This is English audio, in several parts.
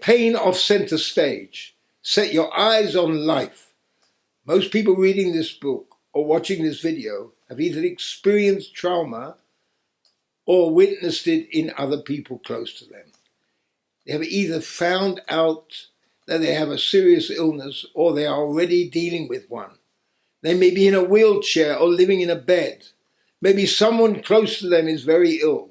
pain off center stage. Set your eyes on life. Most people reading this book or watching this video have either experienced trauma or witnessed it in other people close to them. They have either found out that they have a serious illness or they are already dealing with one. They may be in a wheelchair or living in a bed. Maybe someone close to them is very ill.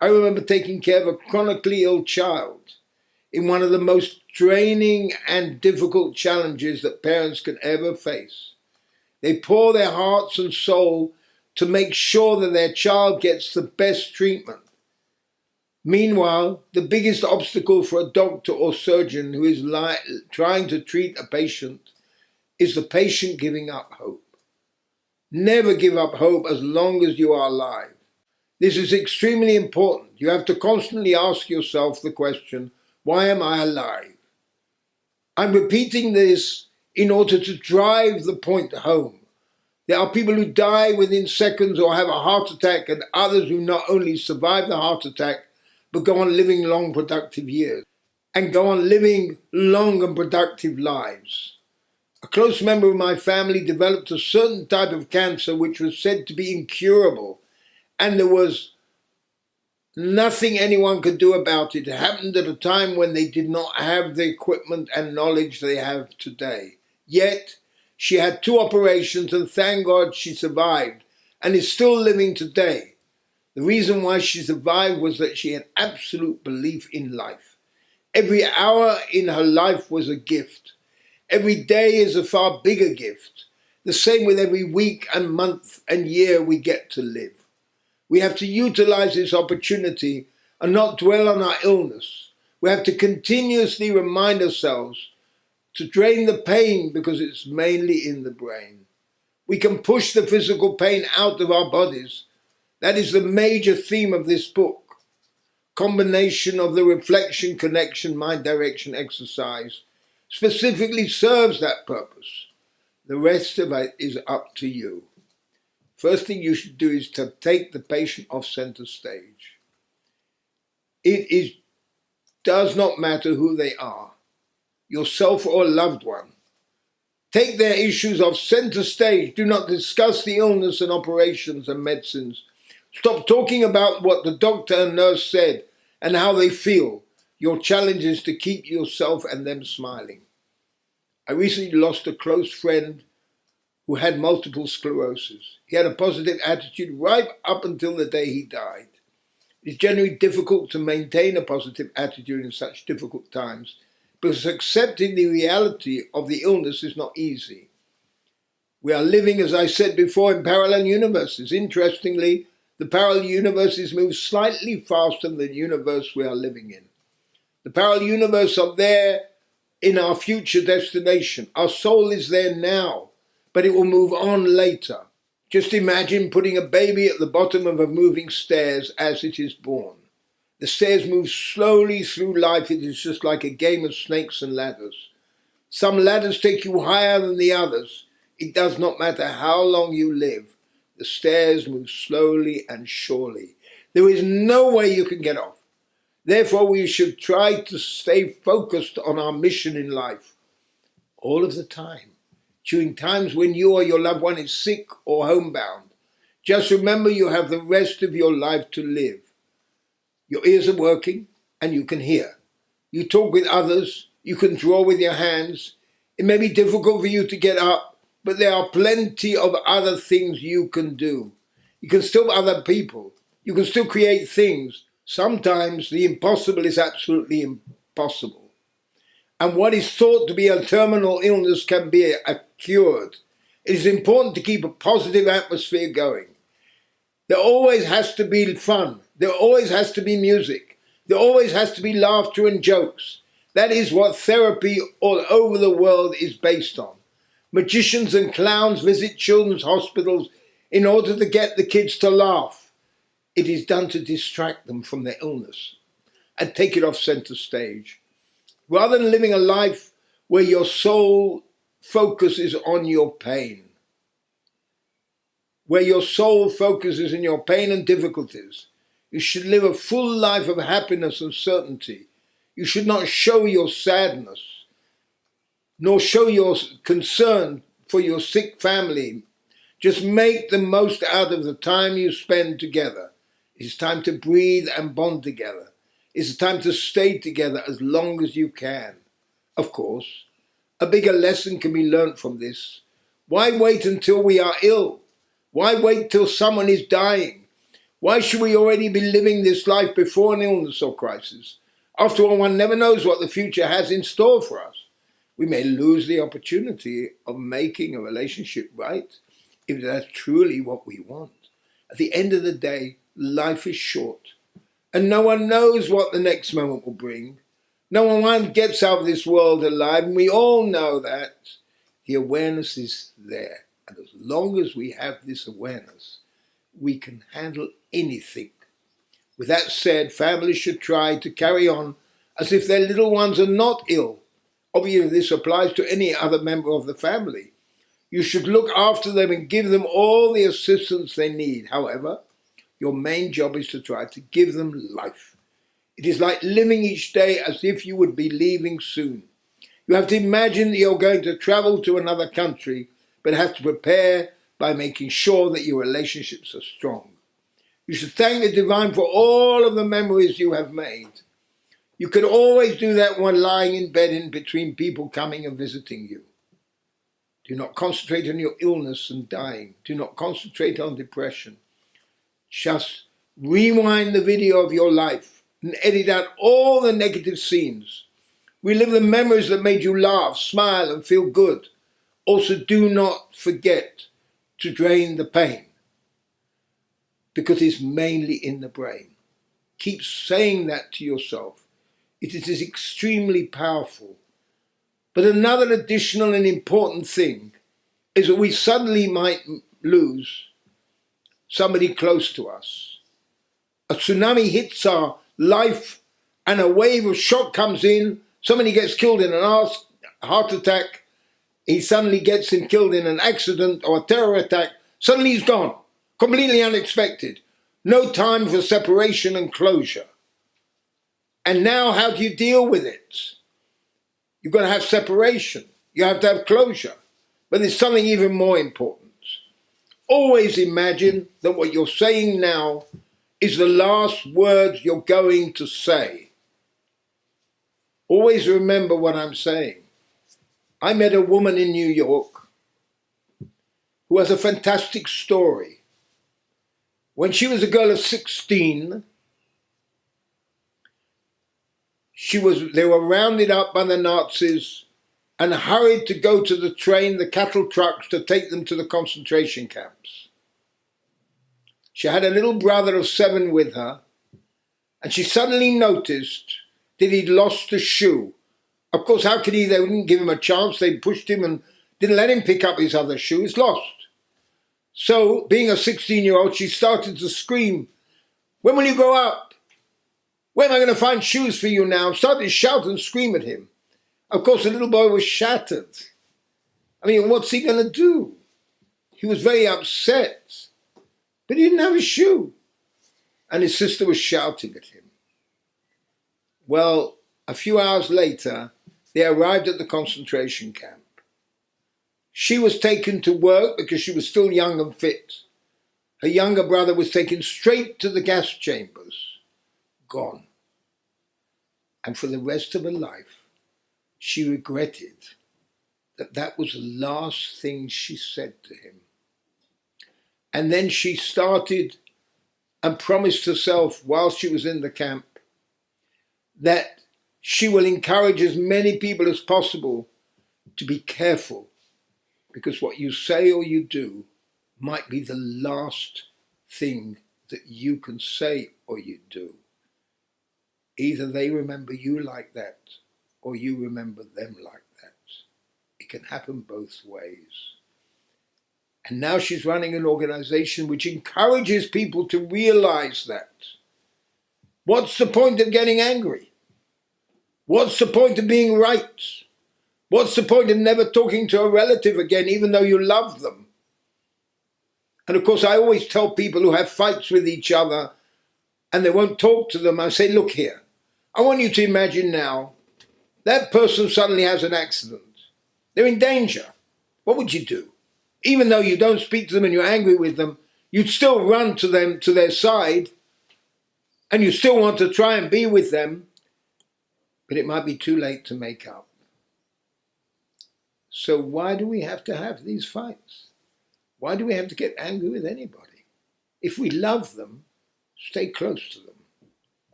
I remember taking care of a chronically ill child in one of the most draining and difficult challenges that parents can ever face. They pour their hearts and soul to make sure that their child gets the best treatment. Meanwhile, the biggest obstacle for a doctor or surgeon who is trying to treat a patient is the patient giving up hope. Never give up hope as long as you are alive. This is extremely important. You have to constantly ask yourself the question, why am I alive? I'm repeating this in order to drive the point home. There are people who die within seconds or have a heart attack, and others who not only survive the heart attack, but go on living long, productive years and go on living long and productive lives. A close member of my family developed a certain type of cancer which was said to be incurable, and there was nothing anyone could do about it. It happened at a time when they did not have the equipment and knowledge they have today. Yet, she had 2 operations, and thank God she survived and is still living today. The reason why she survived was that she had absolute belief in life. Every hour in her life was a gift. Every day is a far bigger gift. The same with every week and month and year we get to live. We have to utilize this opportunity and not dwell on our illness. We have to continuously remind ourselves to drain the pain because it's mainly in the brain. We can push the physical pain out of our bodies. That is the major theme of this book. Combination of the reflection, connection, mind direction exercise specifically serves that purpose. The rest of it is up to you. First thing you should do is to take the patient off center stage. It does not matter who they are, yourself or a loved one. Take their issues off center stage. Do not discuss the illness and operations and medicines. Stop talking about what the doctor and nurse said and how they feel. Your challenge is to keep yourself and them smiling. I recently lost a close friend who had multiple sclerosis. He had a positive attitude right up until the day he died. It's generally difficult to maintain a positive attitude in such difficult times because accepting the reality of the illness is not easy. We are living, as I said before, in parallel universes. Interestingly, the parallel universes move slightly faster than the universe we are living in. The parallel universe are there in our future destination. Our soul is there now, but it will move on later. Just imagine putting a baby at the bottom of a moving stairs as it is born. The stairs move slowly through life. It is just like a game of snakes and ladders. Some ladders take you higher than the others. It does not matter how long you live. The stairs move slowly and surely. There is no way you can get off. Therefore, we should try to stay focused on our mission in life all of the time. During times when you or your loved one is sick or homebound, just remember you have the rest of your life to live. Your ears are working and you can hear. You talk with others, you can draw with your hands. It may be difficult for you to get up, but there are plenty of other things you can do. You can still other people. You can still create things. Sometimes the impossible is absolutely impossible. And what is thought to be a terminal illness can be cured. It is important to keep a positive atmosphere going. There always has to be fun. There always has to be music. There always has to be laughter and jokes. That is what therapy all over the world is based on. Magicians and clowns visit children's hospitals in order to get the kids to laugh. It is done to distract them from their illness and take it off center stage. Rather than living a life where your sole focus is on your pain, where your soul focuses in your pain and difficulties, you should live a full life of happiness and certainty. You should not show your sadness, nor show your concern for your sick family. Just make the most out of the time you spend together. It's time to breathe and bond together. It's time to stay together as long as you can. Of course, a bigger lesson can be learnt from this. Why wait until we are ill? Why wait till someone is dying? Why should we already be living this life before an illness or crisis? After all, one never knows what the future has in store for us. We may lose the opportunity of making a relationship right if that's truly what we want. At the end of the day, life is short, and no one knows what the next moment will bring. No one gets out of this world alive, and we all know that. The awareness is there, and as long as we have this awareness, we can handle anything. With that said, families should try to carry on as if their little ones are not ill. Obviously, this applies to any other member of the family. You should look after them and give them all the assistance they need. However, your main job is to try to give them life. It is like living each day as if you would be leaving soon. You have to imagine that you're going to travel to another country, but have to prepare by making sure that your relationships are strong. You should thank the divine for all of the memories you have made. You can always do that while lying in bed in between people coming and visiting you. Do not concentrate on your illness and dying. Do not concentrate on depression. Just rewind the video of your life and edit out all the negative scenes. Relive the memories that made you laugh, smile, and feel good. Also, do not forget to drain the pain, because it's mainly in the brain. Keep saying that to yourself. It is extremely powerful. But another additional and important thing is that we suddenly might lose somebody close to us. A tsunami hits our life and a wave of shock comes in. Somebody gets killed in a heart attack. He suddenly gets killed in an accident or a terror attack. Suddenly he's gone. Completely unexpected. No time for separation and closure. And now how do you deal with it? You've got to have separation. You have to have closure. But there's something even more important. Always imagine that what you're saying now is the last words you're going to say. Always remember what I'm saying. I met a woman in New York who has a fantastic story. When she was a girl of 16, they were rounded up by the Nazis and hurried to go to the train, the cattle trucks, to take them to the concentration camps. She had a little brother of 7 with her, and she suddenly noticed that he'd lost a shoe. Of course, how could he? They wouldn't give him a chance. They pushed him and didn't let him pick up his other shoe. It's lost. So, being a 16-year-old, she started to scream, "When will you grow up? Where am I going to find shoes for you now?" Started to shout and scream at him. Of course, the little boy was shattered. I mean, what's he going to do? He was very upset, but he didn't have a shoe. And his sister was shouting at him. Well, a few hours later, they arrived at the concentration camp. She was taken to work because she was still young and fit. Her younger brother was taken straight to the gas chambers. Gone. And for the rest of her life, she regretted that that was the last thing she said to him. And then she started and promised herself while she was in the camp that she will encourage as many people as possible to be careful, because what you say or you do might be the last thing that you can say or you do. Either they remember you like that, or you remember them like that. It can happen both ways. And now she's running an organization which encourages people to realize that. What's the point of getting angry? What's the point of being right? What's the point of never talking to a relative again, even though you love them? And of course, I always tell people who have fights with each other and they won't talk to them, I say, look here, I want you to imagine now that person suddenly has an accident. They're in danger. What would you do? Even though you don't speak to them and you're angry with them, you'd still run to them, to their side, and you still want to try and be with them, but it might be too late to make up. So why do we have to have these fights? Why do we have to get angry with anybody? If we love them, stay close to them.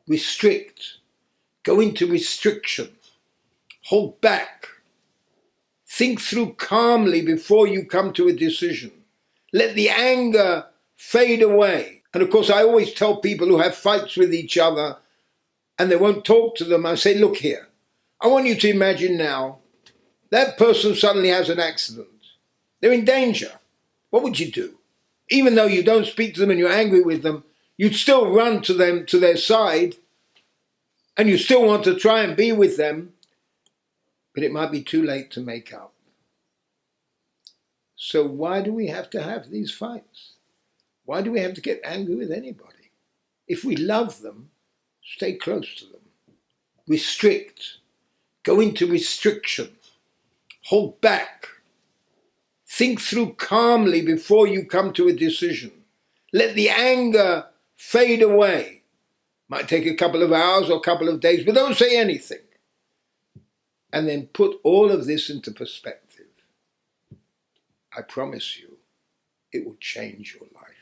Restrict. Go into restriction. Hold back. Think through calmly before you come to a decision. Let the anger fade away. And of course, I always tell people who have fights with each other and they won't talk to them, I say, look here, I want you to imagine now that person suddenly has an accident. They're in danger. What would you do? Even though you don't speak to them and you're angry with them, you'd still run to them, to their side, and you still want to try and be with them, but it might be too late to make up. So why do we have to have these fights? Why do we have to get angry with anybody? If we love them, stay close to them. Restrict. Go into restriction. Hold back. Think through calmly before you come to a decision. Let the anger fade away. Might take a couple of hours or a couple of days, but don't say anything. And then put all of this into perspective. I promise you, it will change your life.